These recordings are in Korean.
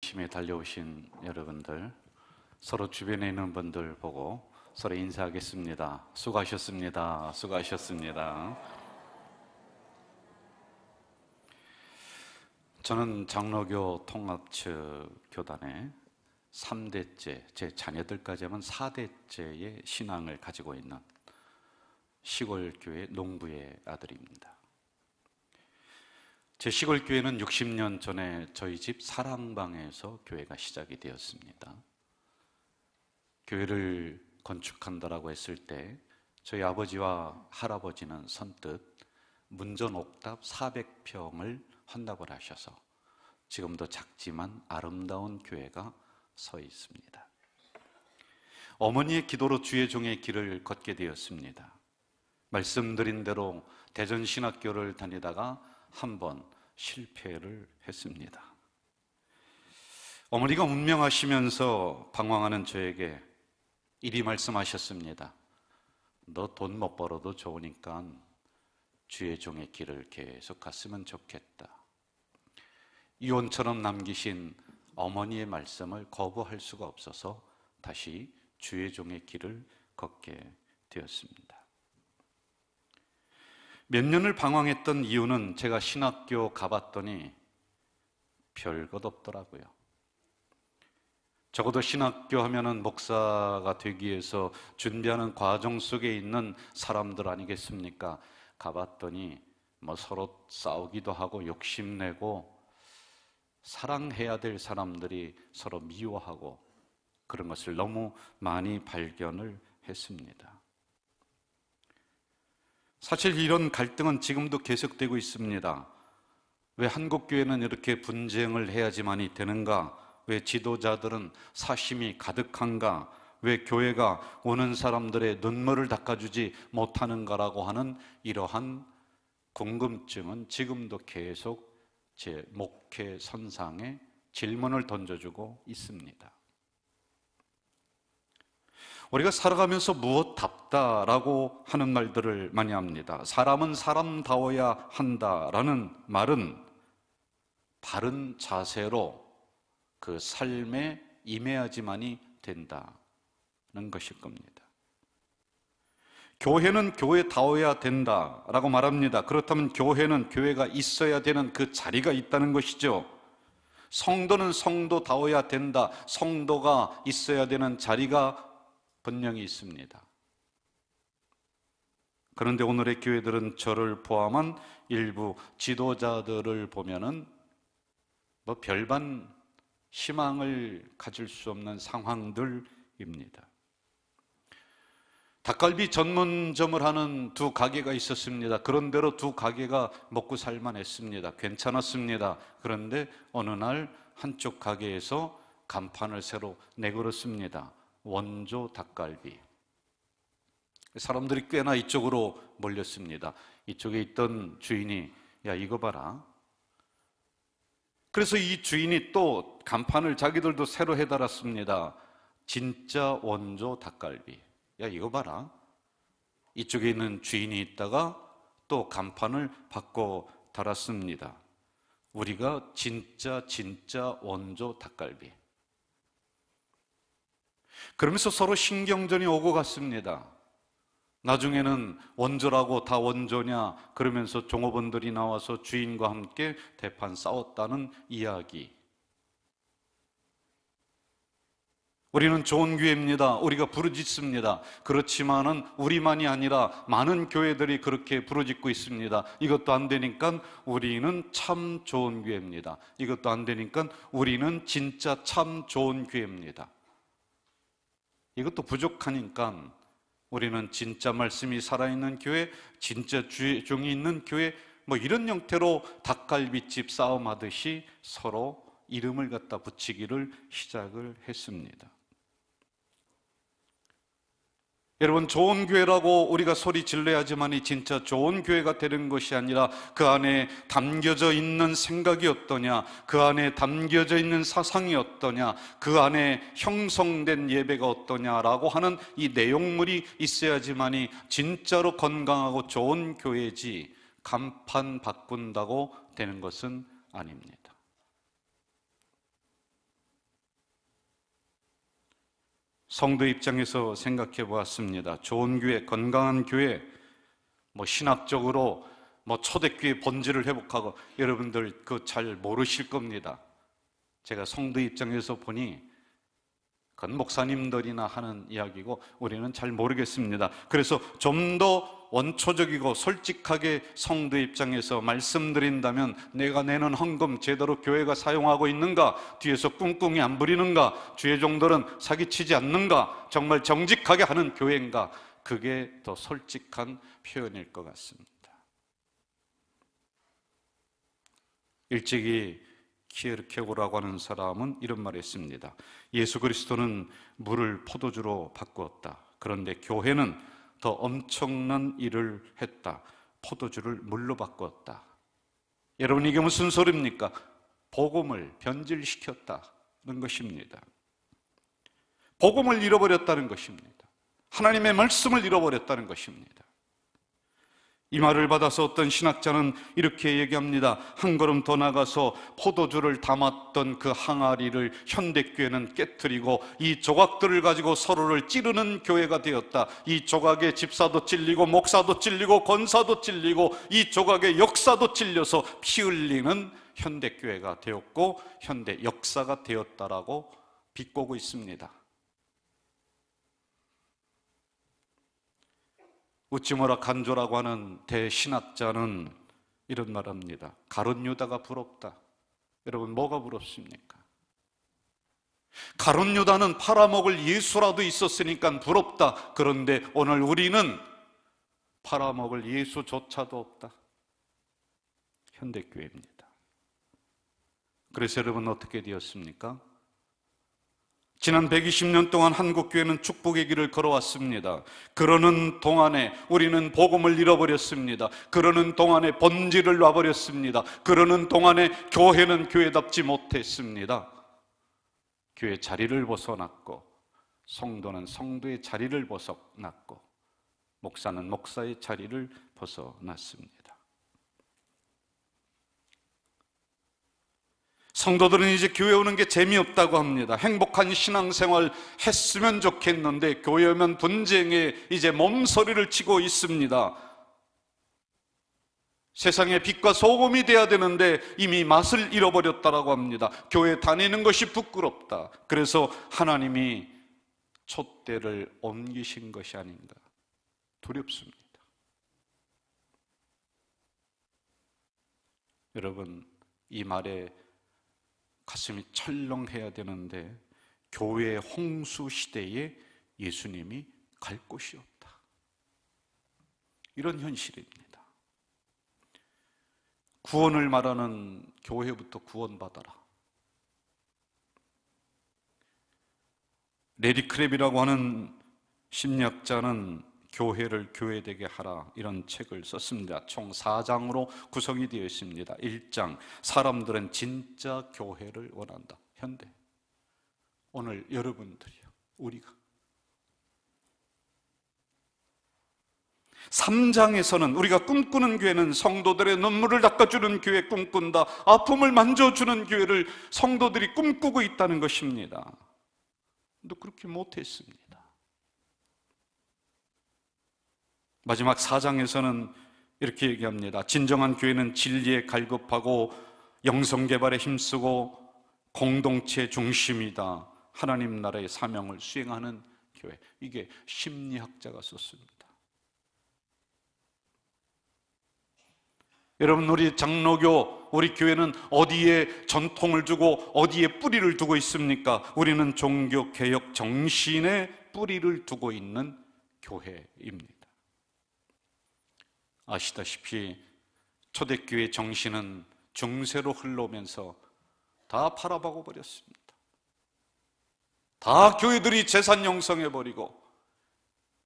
열심히 달려오신 여러분들, 서로 주변에 있는 분들 보고 서로 인사하겠습니다. 수고하셨습니다. 수고하셨습니다. 저는 장로교 통합측 교단의 3대째, 제 자녀들까지 하면 4대째의 신앙을 가지고 있는 시골교회 농부의 아들입니다. 제 시골교회는 60년 전에 저희 집 사랑방에서 교회가 시작이 되었습니다. 교회를 건축한다라고 했을 때 저희 아버지와 할아버지는 선뜻 문전 옥탑 400평을 헌납을 하셔서 지금도 작지만 아름다운 교회가 서 있습니다. 어머니의 기도로 주의 종의 길을 걷게 되었습니다. 말씀드린 대로 대전신학교를 다니다가 한번 실패를 했습니다. 어머니가 운명하시면서 방황하는 저에게 이리 말씀하셨습니다. 너 돈 못 벌어도 좋으니까 주의 종의 길을 계속 갔으면 좋겠다. 이혼처럼 남기신 어머니의 말씀을 거부할 수가 없어서 다시 주의 종의 길을 걷게 되었습니다. 몇 년을 방황했던 이유는 제가 신학교 가봤더니 별것 없더라고요. 적어도 신학교 하면은 목사가 되기 위해서 준비하는 과정 속에 있는 사람들 아니겠습니까? 가봤더니 서로 싸우기도 하고 욕심내고 사랑해야 될 사람들이 서로 미워하고 그런 것을 너무 많이 발견을 했습니다. 사실 이런 갈등은 지금도 계속되고 있습니다. 왜 한국교회는 이렇게 분쟁을 해야지만이 되는가? 왜 지도자들은 사심이 가득한가? 왜 교회가 오는 사람들의 눈물을 닦아주지 못하는가라고 하는 이러한 궁금증은 지금도 계속 제 목회 선상에 질문을 던져주고 있습니다. 우리가 살아가면서 무엇답다라고 하는 말들을 많이 합니다. 사람은 사람다워야 한다라는 말은 바른 자세로 그 삶에 임해야지만이 된다는 것일 겁니다. 교회는 교회다워야 된다라고 말합니다. 그렇다면 교회는 교회가 있어야 되는 그 자리가 있다는 것이죠. 성도는 성도다워야 된다. 성도가 있어야 되는 자리가 분명히 있습니다. 그런데 오늘의 교회들은 저를 포함한 일부 지도자들을 보면은 별반 희망을 가질 수 없는 상황들입니다. 닭갈비 전문점을 하는 두 가게가 있었습니다. 그런대로 두 가게가 먹고 살만했습니다. 괜찮았습니다. 그런데 어느 날 한쪽 가게에서 간판을 새로 내걸었습니다. 원조 닭갈비. 사람들이 꽤나 이쪽으로 몰렸습니다. 이쪽에 있던 주인이 야 이거 봐라. 그래서 이 주인이 또 간판을 자기들도 새로 해달았습니다. 진짜 원조 닭갈비. 야 이거 봐라. 이쪽에 있는 주인이 있다가 또 간판을 바꿔 달았습니다. 우리가 진짜 원조 닭갈비. 그러면서 서로 신경전이 오고 갔습니다. 나중에는 원조라고 다 원조냐 그러면서 종업원들이 나와서 주인과 함께 대판 싸웠다는 이야기. 우리는 좋은 교회입니다. 우리가 부르짖습니다. 그렇지만은 우리만이 아니라 많은 교회들이 그렇게 부르짖고 있습니다. 이것도 안 되니까 우리는 참 좋은 교회입니다. 이것도 안 되니까 우리는 진짜 참 좋은 교회입니다. 이것도 부족하니까 우리는 진짜 말씀이 살아있는 교회, 진짜 주의 종이 있는 교회, 이런 형태로 닭갈비집 싸움하듯이 서로 이름을 갖다 붙이기를 시작을 했습니다. 여러분, 좋은 교회라고 우리가 소리 질러야지만이 진짜 좋은 교회가 되는 것이 아니라 그 안에 담겨져 있는 생각이 어떠냐, 그 안에 담겨져 있는 사상이 어떠냐, 그 안에 형성된 예배가 어떠냐라고 하는 이 내용물이 있어야지만이 진짜로 건강하고 좋은 교회지, 간판 바꾼다고 되는 것은 아닙니다. 성도 입장에서 생각해 보았습니다. 좋은 교회, 건강한 교회, 신학적으로 초대교회 본질을 회복하고, 여러분들 그거 잘 모르실 겁니다. 제가 성도 입장에서 보니 그건 목사님들이나 하는 이야기고 우리는 잘 모르겠습니다. 그래서 좀 더 원초적이고 솔직하게 성도 입장에서 말씀드린다면, 내가 내는 헌금 제대로 교회가 사용하고 있는가, 뒤에서 꿍꿍이 안 부리는가, 주의 종들은 사기치지 않는가, 정말 정직하게 하는 교회인가, 그게 더 솔직한 표현일 것 같습니다. 일찍이 키에르케고라고 하는 사람은 이런 말을 했습니다. 예수 그리스도는 물을 포도주로 바꾸었다. 그런데 교회는 더 엄청난 일을 했다. 포도주를 물로 바꾸었다. 여러분, 이게 무슨 소리입니까? 복음을 변질시켰다는 것입니다. 복음을 잃어버렸다는 것입니다. 하나님의 말씀을 잃어버렸다는 것입니다. 이 말을 받아서 어떤 신학자는 이렇게 얘기합니다. 한 걸음 더 나가서 포도주를 담았던 그 항아리를 현대교회는 깨트리고 이 조각들을 가지고 서로를 찌르는 교회가 되었다. 이 조각에 집사도 찔리고 목사도 찔리고 권사도 찔리고 이 조각에 역사도 찔려서 피 흘리는 현대교회가 되었고 현대 역사가 되었다라고 비꼬고 있습니다. 우찌모라 간조라고 하는 대신학자는 이런 말합니다. 가룟 유다가 부럽다. 여러분, 뭐가 부럽습니까? 가룟 유다는 팔아먹을 예수라도 있었으니까 부럽다. 그런데 오늘 우리는 팔아먹을 예수조차도 없다. 현대교회입니다. 그래서 여러분 어떻게 되었습니까? 지난 120년 동안 한국교회는 축복의 길을 걸어왔습니다. 그러는 동안에 우리는 복음을 잃어버렸습니다. 그러는 동안에 본질을 놔버렸습니다. 그러는 동안에 교회는 교회답지 못했습니다. 교회 자리를 벗어났고, 성도는 성도의 자리를 벗어났고, 목사는 목사의 자리를 벗어났습니다. 성도들은 이제 교회 오는 게 재미없다고 합니다. 행복한 신앙생활 했으면 좋겠는데 교회 오면 분쟁에 이제 몸서리를 치고 있습니다. 세상의 빛과 소금이 돼야 되는데 이미 맛을 잃어버렸다라고 합니다. 교회 다니는 것이 부끄럽다. 그래서 하나님이 촛대를 옮기신 것이 아닌가 두렵습니다. 여러분, 이 말에 가슴이 철렁해야 되는데 교회의 홍수 시대에 예수님이 갈 곳이 없다. 이런 현실입니다. 구원을 말하는 교회부터 구원받아라. 레리 크랩이라고 하는 심리학자는 교회를 교회되게 하라, 이런 책을 썼습니다. 총 4장으로 구성이 되어 있습니다. 1장, 사람들은 진짜 교회를 원한다. 현대, 오늘 여러분들이요, 우리가. 3장에서는 우리가 꿈꾸는 교회는 성도들의 눈물을 닦아주는 교회 꿈꾼다. 아픔을 만져주는 교회를 성도들이 꿈꾸고 있다는 것입니다. 근데 그렇게 못했습니다. 마지막 4장에서는 이렇게 얘기합니다. 진정한 교회는 진리에 갈급하고 영성개발에 힘쓰고 공동체 중심이다. 하나님 나라의 사명을 수행하는 교회. 이게 심리학자가 썼습니다. 여러분, 우리 장로교, 우리 교회는 어디에 전통을 두고 어디에 뿌리를 두고 있습니까? 우리는 종교개혁 정신에 뿌리를 두고 있는 교회입니다. 아시다시피 초대교회 정신은 중세로 흘러오면서 다 팔아먹어 버렸습니다. 다 교회들이 재산 형성해버리고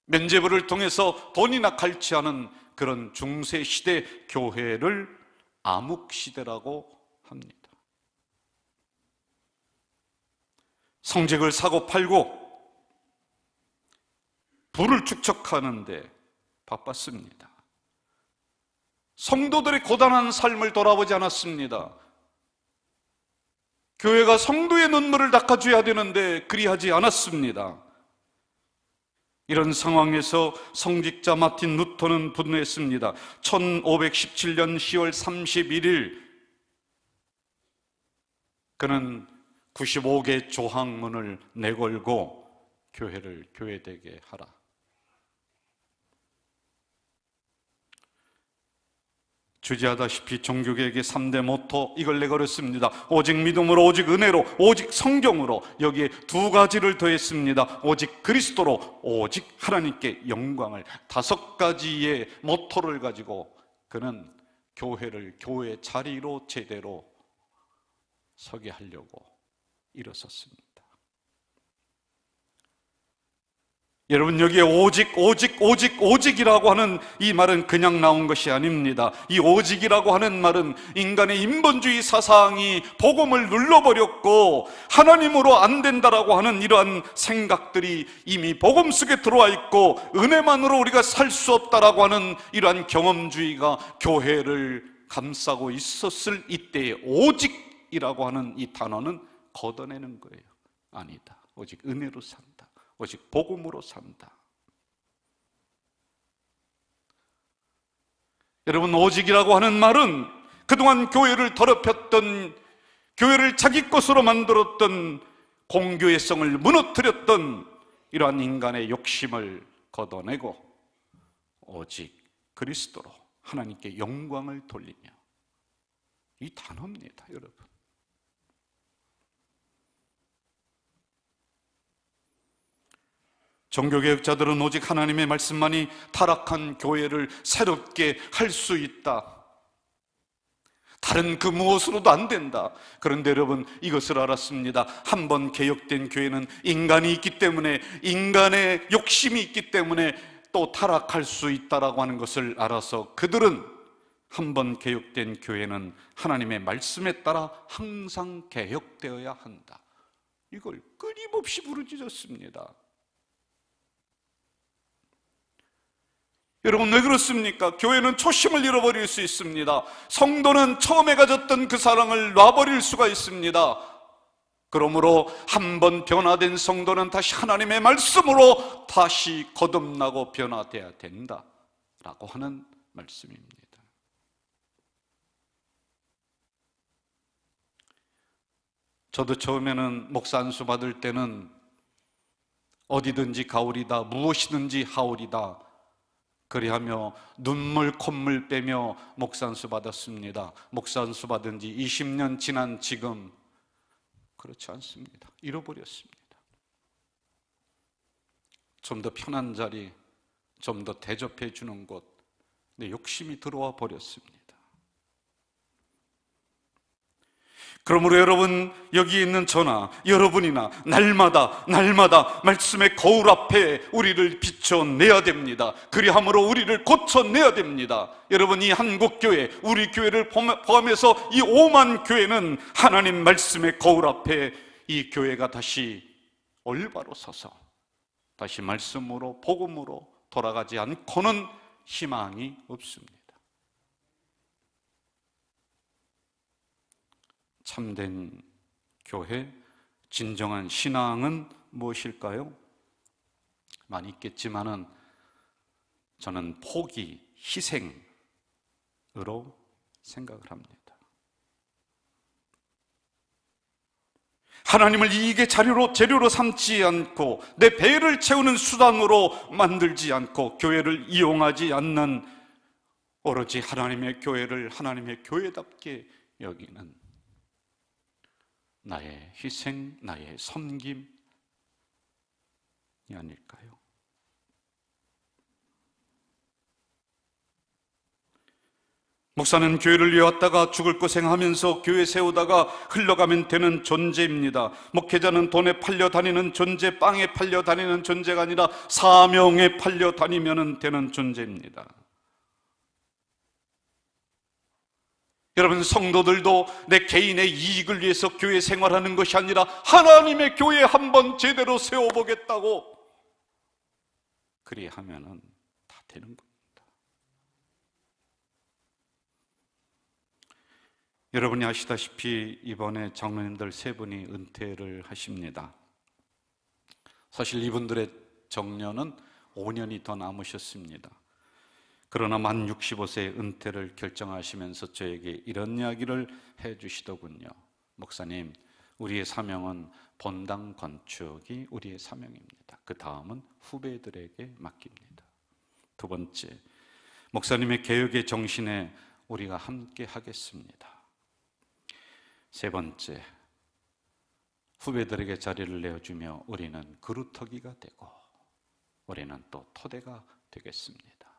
면죄부를 통해서 돈이나 갈취하는 그런 중세 시대 교회를 암흑시대라고 합니다. 성직을 사고 팔고 부를 축적하는데 바빴습니다. 성도들의 고단한 삶을 돌아보지 않았습니다. 교회가 성도의 눈물을 닦아줘야 되는데 그리하지 않았습니다. 이런 상황에서 성직자 마틴 루터는 분노했습니다. 1517년 10월 31일 그는 95개 조항문을 내걸고 교회를 교회되게 하라. 주지하다시피 종교개혁의 3대 모토 이걸 내걸었습니다. 오직 믿음으로, 오직 은혜로, 오직 성경으로. 여기에 두 가지를 더했습니다. 오직 그리스도로, 오직 하나님께 영광을. 5가지의 모토를 가지고 그는 교회를 교회 자리로 제대로 서게 하려고 일어섰습니다. 여러분, 여기에 오직이라고 하는 이 말은 그냥 나온 것이 아닙니다. 이 오직이라고 하는 말은 인간의 인본주의 사상이 복음을 눌러버렸고 하나님으로 안 된다라고 하는 이러한 생각들이 이미 복음 속에 들어와 있고 은혜만으로 우리가 살 수 없다라고 하는 이러한 경험주의가 교회를 감싸고 있었을 이때의 오직이라고 하는 이 단어는 걷어내는 거예요. 아니다. 오직 은혜로 산다. 오직 복음으로 산다. 여러분, 오직이라고 하는 말은 그동안 교회를 더럽혔던, 교회를 자기 것으로 만들었던, 공교회성을 무너뜨렸던 이러한 인간의 욕심을 걷어내고 오직 그리스도로 하나님께 영광을 돌리며, 이 단어입니다, 여러분. 종교개혁자들은 오직 하나님의 말씀만이 타락한 교회를 새롭게 할 수 있다, 다른 그 무엇으로도 안 된다. 그런데 여러분, 이것을 알았습니다. 한번 개혁된 교회는 인간이 있기 때문에, 인간의 욕심이 있기 때문에 또 타락할 수 있다라고 하는 것을 알아서 그들은 한번 개혁된 교회는 하나님의 말씀에 따라 항상 개혁되어야 한다, 이걸 끊임없이 부르짖었습니다. 여러분, 왜 그렇습니까? 교회는 초심을 잃어버릴 수 있습니다. 성도는 처음에 가졌던 그 사랑을 놔버릴 수가 있습니다. 그러므로 한번 변화된 성도는 다시 하나님의 말씀으로 다시 거듭나고 변화되어야 된다라고 하는 말씀입니다. 저도 처음에는 목사 안수 받을 때는 어디든지 가오리다, 무엇이든지 하오리다 그리하며 눈물 콧물 빼며 목사 안수 받았습니다. 목사 안수 받은 지 20년 지난 지금 그렇지 않습니다. 잃어버렸습니다. 좀 더 편한 자리, 좀 더 대접해 주는 곳, 내 욕심이 들어와 버렸습니다. 그러므로 여러분, 여기 있는 저나 여러분이나 날마다 말씀의 거울 앞에 우리를 비춰내야 됩니다. 그리함으로 우리를 고쳐내야 됩니다. 여러분, 이 한국교회, 우리 교회를 포함해서 이 5만 교회는 하나님 말씀의 거울 앞에 이 교회가 다시 올바로 서서 다시 말씀으로, 복음으로 돌아가지 않고는 희망이 없습니다. 참된 교회, 진정한 신앙은 무엇일까요? 많이 있겠지만은 저는 포기, 희생으로 생각을 합니다. 하나님을 이익의 재료로 삼지 않고 내 배를 채우는 수단으로 만들지 않고 교회를 이용하지 않는 오로지 하나님의 교회를 하나님의 교회답게 여기는 나의 희생, 나의 섬김이 아닐까요? 목사는 교회를 이어왔다가 죽을 고생하면서 교회 세우다가 흘러가면 되는 존재입니다. 목회자는 돈에 팔려 다니는 존재, 빵에 팔려 다니는 존재가 아니라 사명에 팔려 다니면 되는 존재입니다. 여러분, 성도들도 내 개인의 이익을 위해서 교회 생활하는 것이 아니라 하나님의 교회 한번 제대로 세워보겠다고 그리하면은 다 되는 겁니다. 여러분이 아시다시피 이번에 장로님들 3분이 은퇴를 하십니다. 사실 이분들의 정년은 5년이 더 남으셨습니다. 그러나 만 65세의 은퇴를 결정하시면서 저에게 이런 이야기를 해주시더군요. 목사님, 우리의 사명은 본당 건축이 우리의 사명입니다. 그 다음은 후배들에게 맡깁니다. 두 번째, 목사님의 개혁의 정신에 우리가 함께 하겠습니다. 세 번째, 후배들에게 자리를 내어주며 우리는 그루터기가 되고 우리는 또 토대가 되겠습니다.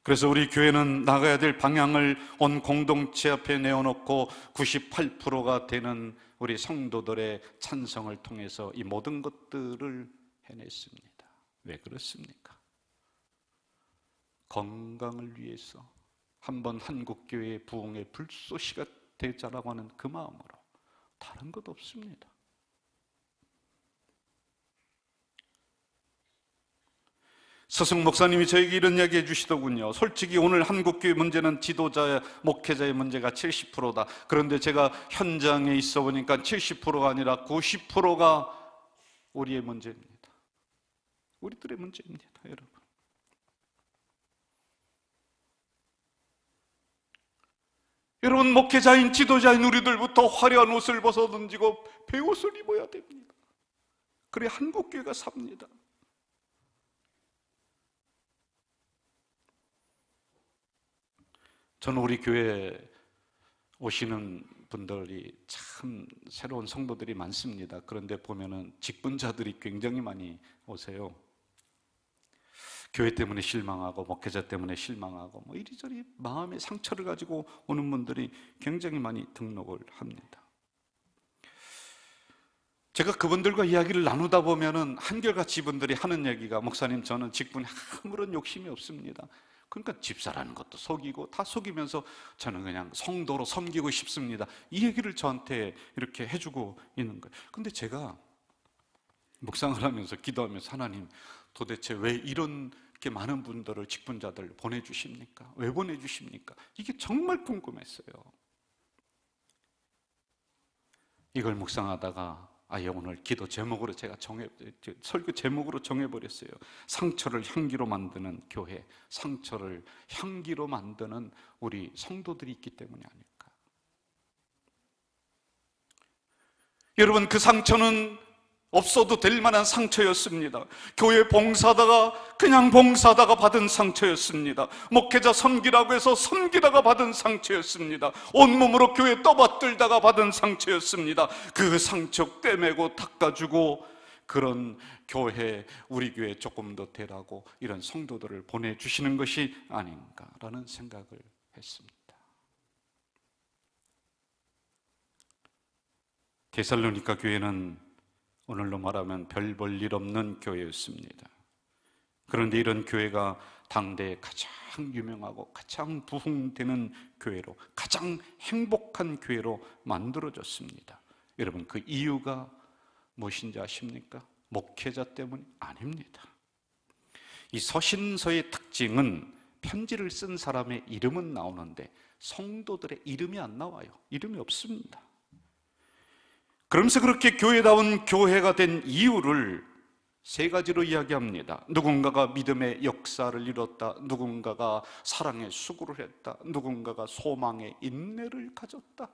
그래서 우리 교회는 나가야 될 방향을 온 공동체 앞에 내어놓고 98%가 되는 우리 성도들의 찬성을 통해서 이 모든 것들을 해냈습니다. 왜 그렇습니까? 건강을 위해서 한번 한국교회의 부흥의 불쏘시가 되자라고 하는 그 마음으로, 다른 것 없습니다. 서승 목사님이 저에게 이런 이야기 해주시더군요. 솔직히 오늘 한국교회 문제는 지도자, 목회자의 문제가 70%다. 그런데 제가 현장에 있어 보니까 70%가 아니라 90%가 우리의 문제입니다. 우리들의 문제입니다, 여러분. 여러분, 목회자인, 지도자인 우리들부터 화려한 옷을 벗어 던지고 배옷을 입어야 됩니다. 그래 한국교회가 삽니다. 저는 우리 교회에 오시는 분들이 참 새로운 성도들이 많습니다. 그런데 보면은 직분자들이 굉장히 많이 오세요. 교회 때문에 실망하고 목회자 때문에 실망하고 뭐 이리저리 마음의 상처를 가지고 오는 분들이 굉장히 많이 등록을 합니다. 제가 그분들과 이야기를 나누다 보면은 한결같이 이분들이 하는 얘기가, 목사님, 저는 직분에 아무런 욕심이 없습니다. 그러니까 집사라는 것도 속이고 다 속이면서 저는 그냥 성도로 섬기고 싶습니다. 이 얘기를 저한테 이렇게 해주고 있는 거예요. 근데 제가 묵상을 하면서 기도하면서, 하나님, 도대체 왜 이렇게 많은 분들을, 직분자들 보내주십니까? 왜 보내주십니까? 이게 정말 궁금했어요. 이걸 묵상하다가 아예 오늘 기도 제목으로 제가 설교 제목으로 정해버렸어요. 상처를 향기로 만드는 교회, 상처를 향기로 만드는 우리 성도들이 있기 때문이 아닐까. 여러분, 그 상처는 없어도 될 만한 상처였습니다. 교회 봉사하다가 그냥 봉사하다가 받은 상처였습니다. 목회자 섬기라고 해서 섬기다가 받은 상처였습니다. 온몸으로 교회 떠받들다가 받은 상처였습니다. 그 상처 떼매고 닦아주고 그런 교회, 우리 교회 조금 더 되라고 이런 성도들을 보내주시는 것이 아닌가라는 생각을 했습니다. 데살로니가 교회는 오늘로 말하면 별 볼 일 없는 교회였습니다. 그런데 이런 교회가 당대에 가장 유명하고 가장 부흥되는 교회로, 가장 행복한 교회로 만들어졌습니다. 여러분, 그 이유가 무엇인지 아십니까? 목회자 때문이 아닙니다. 이 서신서의 특징은 편지를 쓴 사람의 이름은 나오는데 성도들의 이름이 안 나와요. 이름이 없습니다. 그러면서 그렇게 교회다운 교회가 된 이유를 세 가지로 이야기합니다. 누군가가 믿음의 역사를 이뤘다. 누군가가 사랑의 수고를 했다. 누군가가 소망의 인내를 가졌다.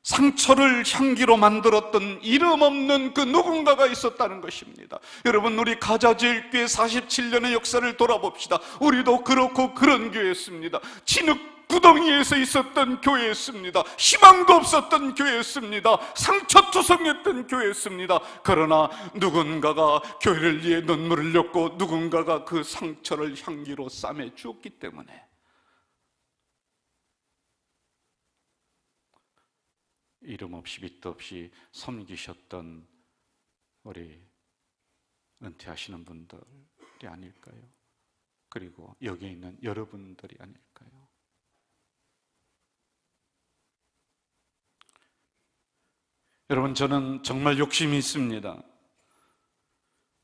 상처를 향기로 만들었던 이름 없는 그 누군가가 있었다는 것입니다. 여러분, 우리 가자제일교회 47년의 역사를 돌아봅시다. 우리도 그렇고 그런 교회였습니다. 진흙 구덩이에서 있었던 교회였습니다. 희망도 없었던 교회였습니다. 상처투성했던 교회였습니다. 그러나 누군가가 교회를 위해 눈물을 흘렸고 누군가가 그 상처를 향기로 싸매 주었기 때문에 이름 없이 빛도 없이 섬기셨던 우리 은퇴하시는 분들이 아닐까요? 그리고 여기에 있는 여러분들이 아닐까요? 여러분, 저는 정말 욕심이 있습니다.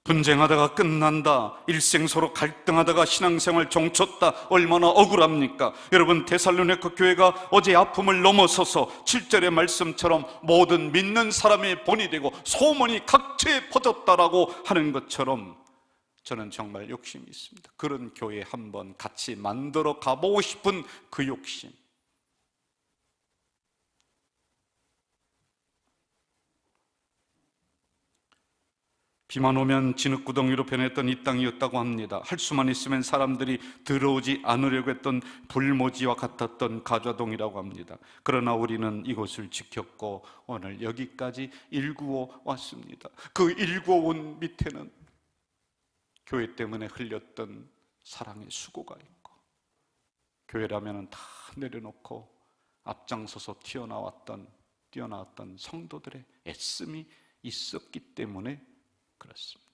분쟁하다가 끝난다, 일생 서로 갈등하다가 신앙생활 종쳤다, 얼마나 억울합니까? 여러분, 데살로니가 교회가 어제 아픔을 넘어서서 7절의 말씀처럼 모든 믿는 사람의 본이 되고 소문이 각처에 퍼졌다라고 하는 것처럼 저는 정말 욕심이 있습니다. 그런 교회 한번 같이 만들어 가보고 싶은 그 욕심. 비만 오면 진흙구덩이로 변했던 이 땅이었다고 합니다. 할 수만 있으면 사람들이 들어오지 않으려고 했던 불모지와 같았던 가좌동이라고 합니다. 그러나 우리는 이곳을 지켰고 오늘 여기까지 일구어 왔습니다. 그 일구어 온 밑에는 교회 때문에 흘렸던 사랑의 수고가 있고, 교회라면 다 내려놓고 앞장서서 뛰어나왔던 성도들의 애씀이 있었기 때문에 그렇습니다.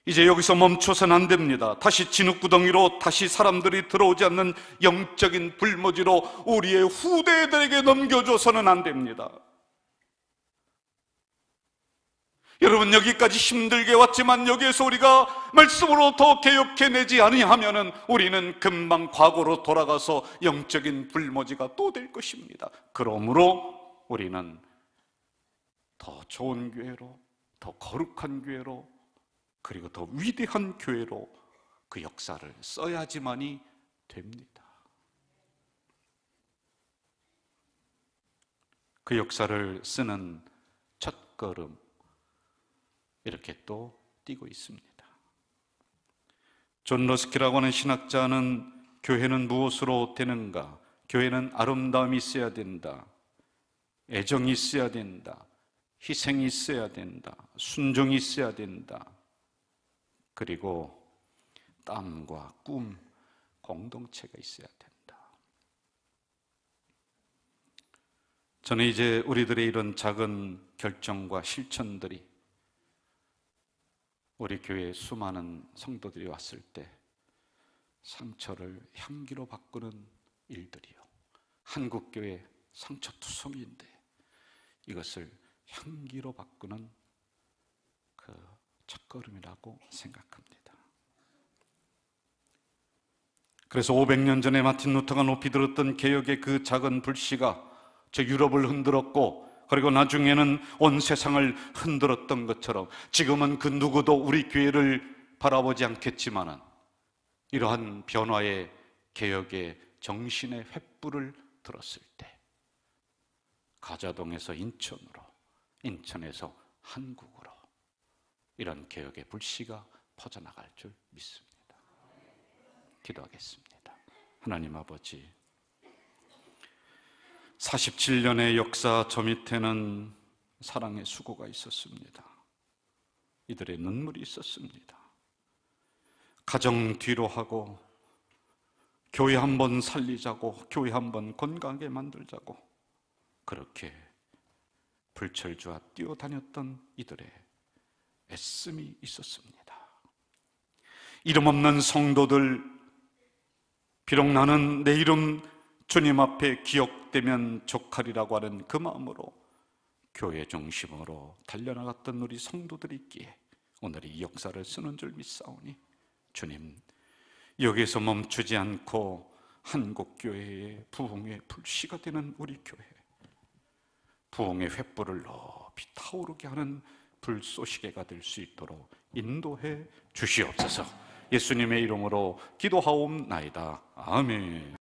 이제 여기서 멈춰서는 안 됩니다. 다시 진흙구덩이로, 다시 사람들이 들어오지 않는 영적인 불모지로 우리의 후대들에게 넘겨줘서는 안 됩니다. 여러분, 여기까지 힘들게 왔지만 여기에서 우리가 말씀으로 더 개혁해내지 아니하면은 우리는 금방 과거로 돌아가서 영적인 불모지가 또 될 것입니다. 그러므로 우리는 더 좋은 교회로, 더 거룩한 교회로, 그리고 더 위대한 교회로 그 역사를 써야지만이 됩니다. 그 역사를 쓰는 첫걸음, 이렇게 또 띄고 있습니다. 존 러스키라고 하는 신학자는 교회는 무엇으로 되는가? 교회는 아름다움이 있어야 된다, 애정이 있어야 된다, 희생이 있어야 된다, 순종이 있어야 된다, 그리고 땀과 꿈, 공동체가 있어야 된다. 저는 이제 우리들의 이런 작은 결정과 실천들이 우리 교회에 수많은 성도들이 왔을 때 상처를 향기로 바꾸는 일들이요, 한국교회 상처투성이인데 이것을 향기로 바꾸는 그 첫걸음이라고 생각합니다. 그래서 500년 전에 마틴 루터가 높이 들었던 개혁의 그 작은 불씨가 저 유럽을 흔들었고, 그리고 나중에는 온 세상을 흔들었던 것처럼 지금은 그 누구도 우리 교회를 바라보지 않겠지만은 이러한 변화의 개혁의 정신의 횃불을 들었을 때 가자동에서 인천으로, 인천에서 한국으로 이런 개혁의 불씨가 퍼져나갈 줄 믿습니다. 기도하겠습니다. 하나님 아버지, 47년의 역사 저 밑에는 사랑의 수고가 있었습니다. 이들의 눈물이 있었습니다. 가정 뒤로 하고 교회 한번 살리자고, 교회 한번 건강하게 만들자고 그렇게 불철주와 뛰어다녔던 이들의 애씀이 있었습니다. 이름 없는 성도들, 비록 나는 내 이름 주님 앞에 기억되면 족하리라고 하는 그 마음으로 교회 중심으로 달려나갔던 우리 성도들이 있기에 오늘 이 역사를 쓰는 줄 믿사오니, 주님, 여기에서 멈추지 않고 한국교회의 부흥의 불씨가 되는 우리 교회, 부흥의 횃불을 높이 타오르게 하는 불쏘시개가 될 수 있도록 인도해 주시옵소서. 예수님의 이름으로 기도하옵나이다. 아멘.